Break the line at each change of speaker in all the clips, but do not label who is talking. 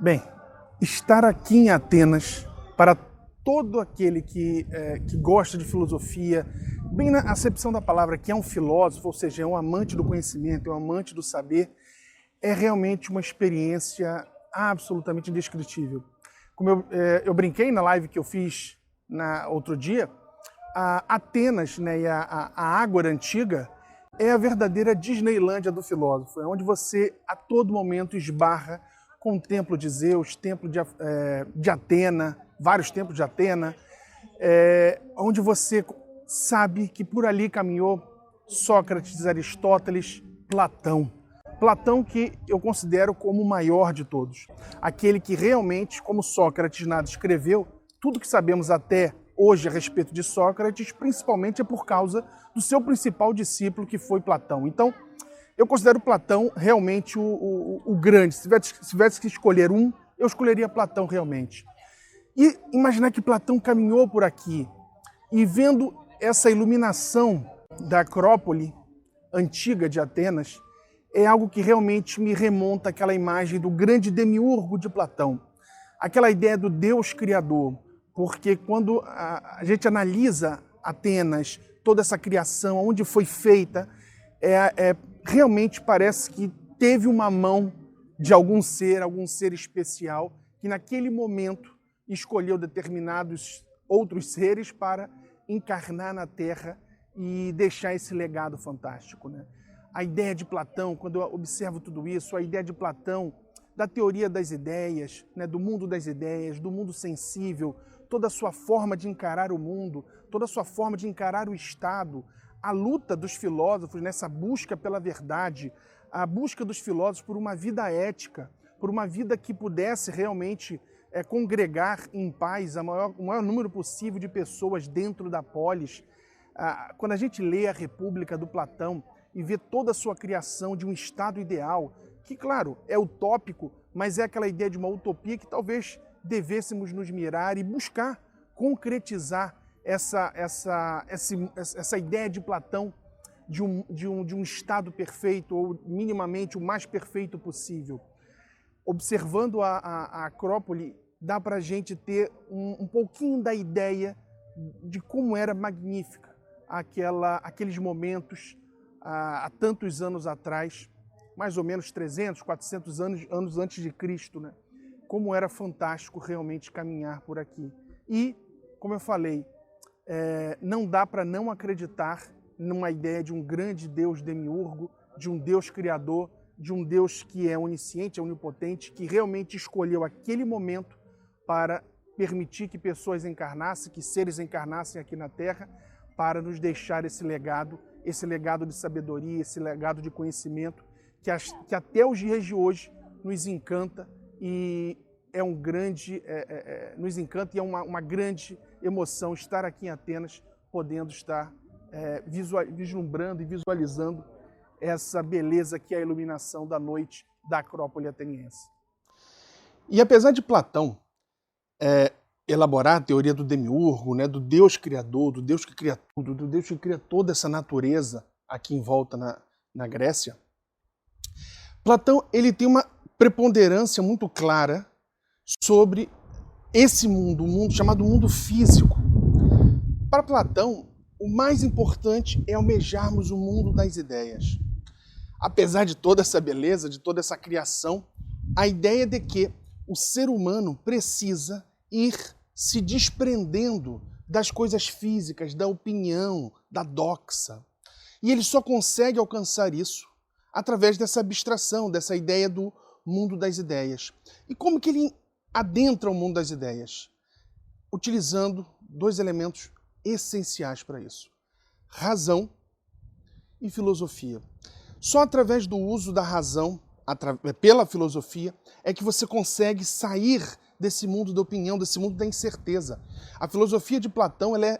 Bem, estar aqui em Atenas, para todo aquele que gosta de filosofia, bem na acepção da palavra, que é um filósofo, ou seja, é um amante do conhecimento, é um amante do saber, é realmente uma experiência absolutamente indescritível. Como eu brinquei na live que eu fiz outro dia, Atenas, né, e a Ágora Antiga é a verdadeira Disneylândia do filósofo, é onde você a todo momento esbarra com o templo de Zeus, templo de Atena, vários templos de Atena, onde você sabe que por ali caminhou Sócrates, Aristóteles, Platão. Platão que eu considero como o maior de todos. Aquele que realmente, como Sócrates nada escreveu, tudo que sabemos até hoje a respeito de Sócrates, principalmente é por causa do seu principal discípulo, que foi Platão. Então, eu considero Platão realmente o grande. Se tivesse que escolher um, eu escolheria Platão realmente. E imaginar que Platão caminhou por aqui e vendo essa iluminação da Acrópole antiga de Atenas, é algo que realmente me remonta àquela imagem do grande demiurgo de Platão. Aquela ideia do Deus criador, porque quando a gente analisa Atenas, toda essa criação, onde foi feita, realmente parece que teve uma mão de algum ser especial, que naquele momento escolheu determinados outros seres para encarnar na Terra e deixar esse legado fantástico, né? A ideia de Platão, quando eu observo tudo isso, a ideia de Platão, da teoria das ideias, né, do mundo das ideias, do mundo sensível, toda a sua forma de encarar o mundo, toda a sua forma de encarar o Estado, a luta dos filósofos nessa busca pela verdade, a busca dos filósofos por uma vida ética, por uma vida que pudesse realmente congregar em paz o maior número possível de pessoas dentro da polis. Quando a gente lê a República do Platão e vê toda a sua criação de um Estado ideal, que, claro, é utópico, mas é aquela ideia de uma utopia que talvez devêssemos nos mirar e buscar concretizar essa ideia de Platão de um Estado perfeito, ou minimamente o mais perfeito possível. Observando a Acrópole, dá para a gente ter um pouquinho da ideia de como era magnífica aqueles momentos há tantos anos atrás, mais ou menos 300, 400 anos antes de Cristo, né? Como era fantástico realmente caminhar por aqui. E, como eu falei, não dá para não acreditar numa ideia de um grande Deus demiurgo, de um Deus criador, de um Deus que é onisciente, é onipotente, que realmente escolheu aquele momento para permitir que pessoas encarnassem, que seres encarnassem aqui na Terra, para nos deixar esse legado de sabedoria, esse legado de conhecimento, que até os dias de hoje nos encanta e nos encanta e é uma grande emoção estar aqui em Atenas, podendo estar vislumbrando e visualizando essa beleza que é a iluminação da noite da Acrópole ateniense. E apesar de Platão elaborar a teoria do demiurgo, né, do Deus criador, do Deus que cria tudo, do Deus que cria toda essa natureza aqui em volta na Grécia, Platão ele tem uma preponderância muito clara sobre esse mundo, o mundo chamado mundo físico. Para Platão, o mais importante é almejarmos o mundo das ideias. Apesar de toda essa beleza, de toda essa criação, a ideia de que o ser humano precisa ir se desprendendo das coisas físicas, da opinião, da doxa. E ele só consegue alcançar isso através dessa abstração, dessa ideia do mundo das ideias. E como que ele adentra o mundo das ideias? Utilizando dois elementos essenciais para isso: razão e filosofia. Só através do uso da razão, pela filosofia, é que você consegue sair desse mundo da opinião, desse mundo da incerteza. A filosofia de Platão, ela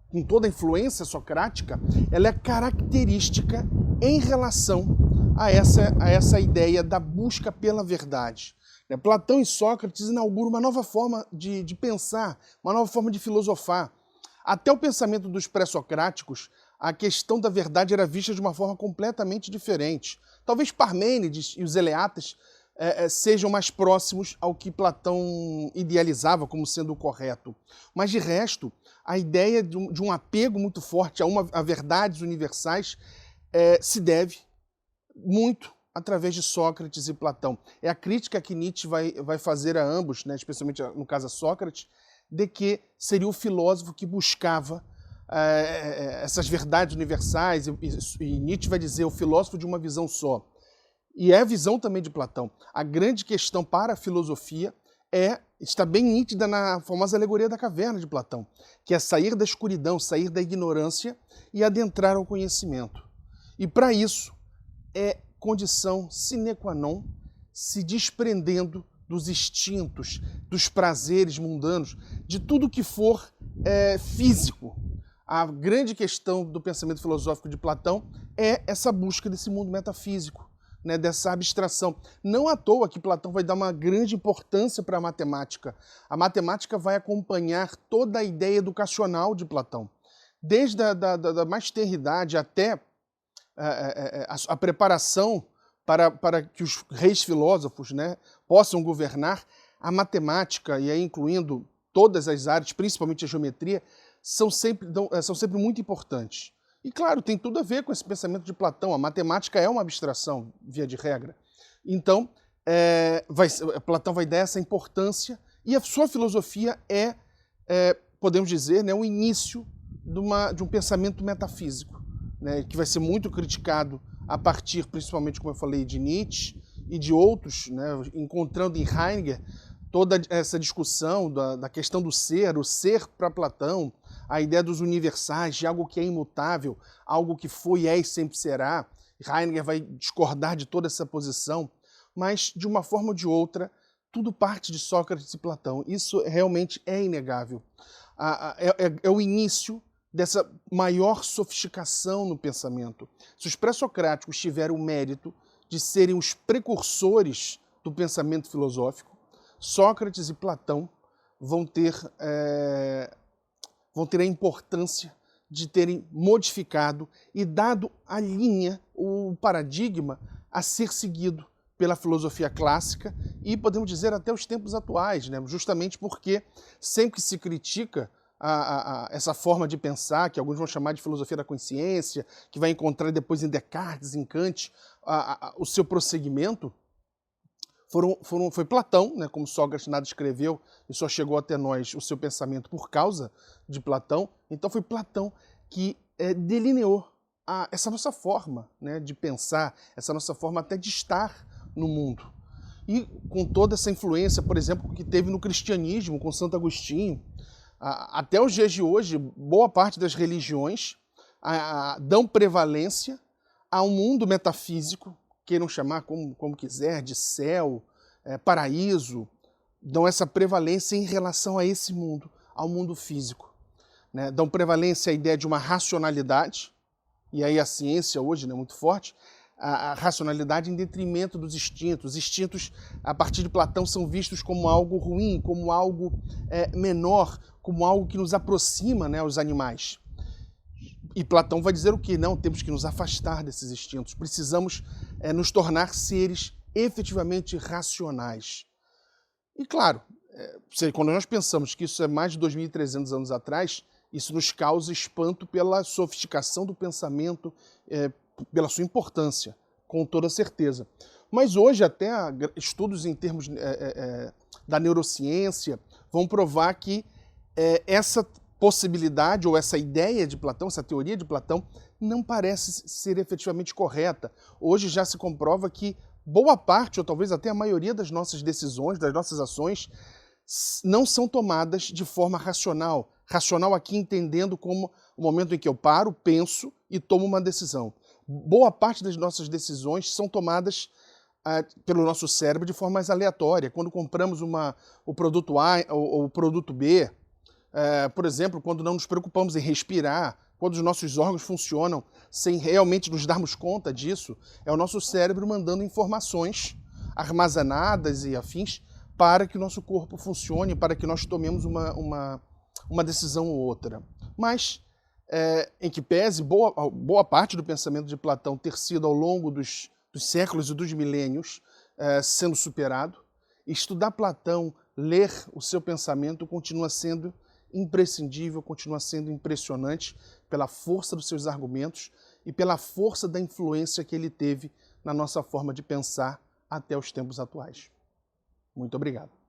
com toda a influência socrática, ela é característica em relação a essa ideia da busca pela verdade. Platão e Sócrates inauguram uma nova forma de pensar, uma nova forma de filosofar. Até o pensamento dos pré-socráticos, a questão da verdade era vista de uma forma completamente diferente. Talvez Parmênides e os eleatas sejam mais próximos ao que Platão idealizava como sendo o correto. Mas, de resto, a ideia de um apego muito forte a verdades universais se deve muito através de Sócrates e Platão. É a crítica que Nietzsche vai fazer a ambos, né, especialmente no caso a Sócrates, de que seria o filósofo que buscava essas verdades universais, e Nietzsche vai dizer o filósofo de uma visão só. E é a visão também de Platão. A grande questão para a filosofia está bem nítida na famosa alegoria da caverna de Platão, que é sair da escuridão, sair da ignorância e adentrar ao conhecimento. E para isso é condição sine qua non se desprendendo dos instintos, dos prazeres mundanos, de tudo que for físico. A grande questão do pensamento filosófico de Platão é essa busca desse mundo metafísico, né, dessa abstração. Não à toa que Platão vai dar uma grande importância para a matemática. A matemática vai acompanhar toda a ideia educacional de Platão. Desde a mais tenra idade até a preparação para que os reis filósofos, né, possam governar, a matemática, e aí incluindo todas as áreas, principalmente a geometria, são sempre muito importantes. E, claro, tem tudo a ver com esse pensamento de Platão. A matemática é uma abstração, via de regra. Então, Platão vai dar essa importância e a sua filosofia podemos dizer, né, o início de um pensamento metafísico, né, que vai ser muito criticado a partir, principalmente, como eu falei, de Nietzsche e de outros, né, encontrando em Heidegger toda essa discussão da questão do ser, o ser para Platão, a ideia dos universais, de algo que é imutável, algo que foi, é e sempre será. Heidegger vai discordar de toda essa posição, mas, de uma forma ou de outra, tudo parte de Sócrates e Platão. Isso realmente é inegável. É o início dessa maior sofisticação no pensamento. Se os pré-socráticos tiveram o mérito de serem os precursores do pensamento filosófico, Sócrates e Platão vão ter a importância de terem modificado e dado a linha, o paradigma a ser seguido pela filosofia clássica e, podemos dizer, até os tempos atuais, né? Justamente porque sempre que se critica essa forma de pensar, que alguns vão chamar de filosofia da consciência, que vai encontrar depois em Descartes, em Kant, o seu prosseguimento, foi Platão, né, como Sócrates nada escreveu e só chegou até nós o seu pensamento por causa de Platão. Então foi Platão que delineou essa nossa forma, né, de pensar, essa nossa forma até de estar no mundo. E com toda essa influência, por exemplo, que teve no cristianismo, com Santo Agostinho, até os dias de hoje, boa parte das religiões dão prevalência a um mundo metafísico, queiram chamar como quiser, de céu, paraíso, dão essa prevalência em relação a esse mundo, ao mundo físico. Né? Dão prevalência à ideia de uma racionalidade, e aí a ciência hoje é muito forte, a racionalidade em detrimento dos instintos. Os instintos, a partir de Platão, são vistos como algo ruim, como algo menor, como algo que nos aproxima, né, aos animais. E Platão vai dizer o quê? Não, temos que nos afastar desses instintos. Precisamos nos tornar seres efetivamente racionais. E claro, quando nós pensamos que isso é mais de 2.300 anos atrás, isso nos causa espanto pela sofisticação do pensamento, pela sua importância, com toda certeza. Mas hoje até estudos em termos da neurociência vão provar que essa possibilidade ou essa ideia de Platão, essa teoria de Platão, não parece ser efetivamente correta. Hoje já se comprova que boa parte, ou talvez até a maioria das nossas decisões, das nossas ações, não são tomadas de forma racional. Racional aqui entendendo como o momento em que eu paro, penso e tomo uma decisão. Boa parte das nossas decisões são tomadas pelo nosso cérebro de forma mais aleatória. Quando compramos o produto A ou o produto B, por exemplo, quando não nos preocupamos em respirar, quando os nossos órgãos funcionam sem realmente nos darmos conta disso, é o nosso cérebro mandando informações armazenadas e afins para que o nosso corpo funcione, para que nós tomemos uma decisão ou outra. Mas, em que pese boa parte do pensamento de Platão ter sido ao longo dos séculos e dos milênios sendo superado. Estudar Platão, ler o seu pensamento continua sendo imprescindível, continua sendo impressionante pela força dos seus argumentos e pela força da influência que ele teve na nossa forma de pensar até os tempos atuais. Muito obrigado.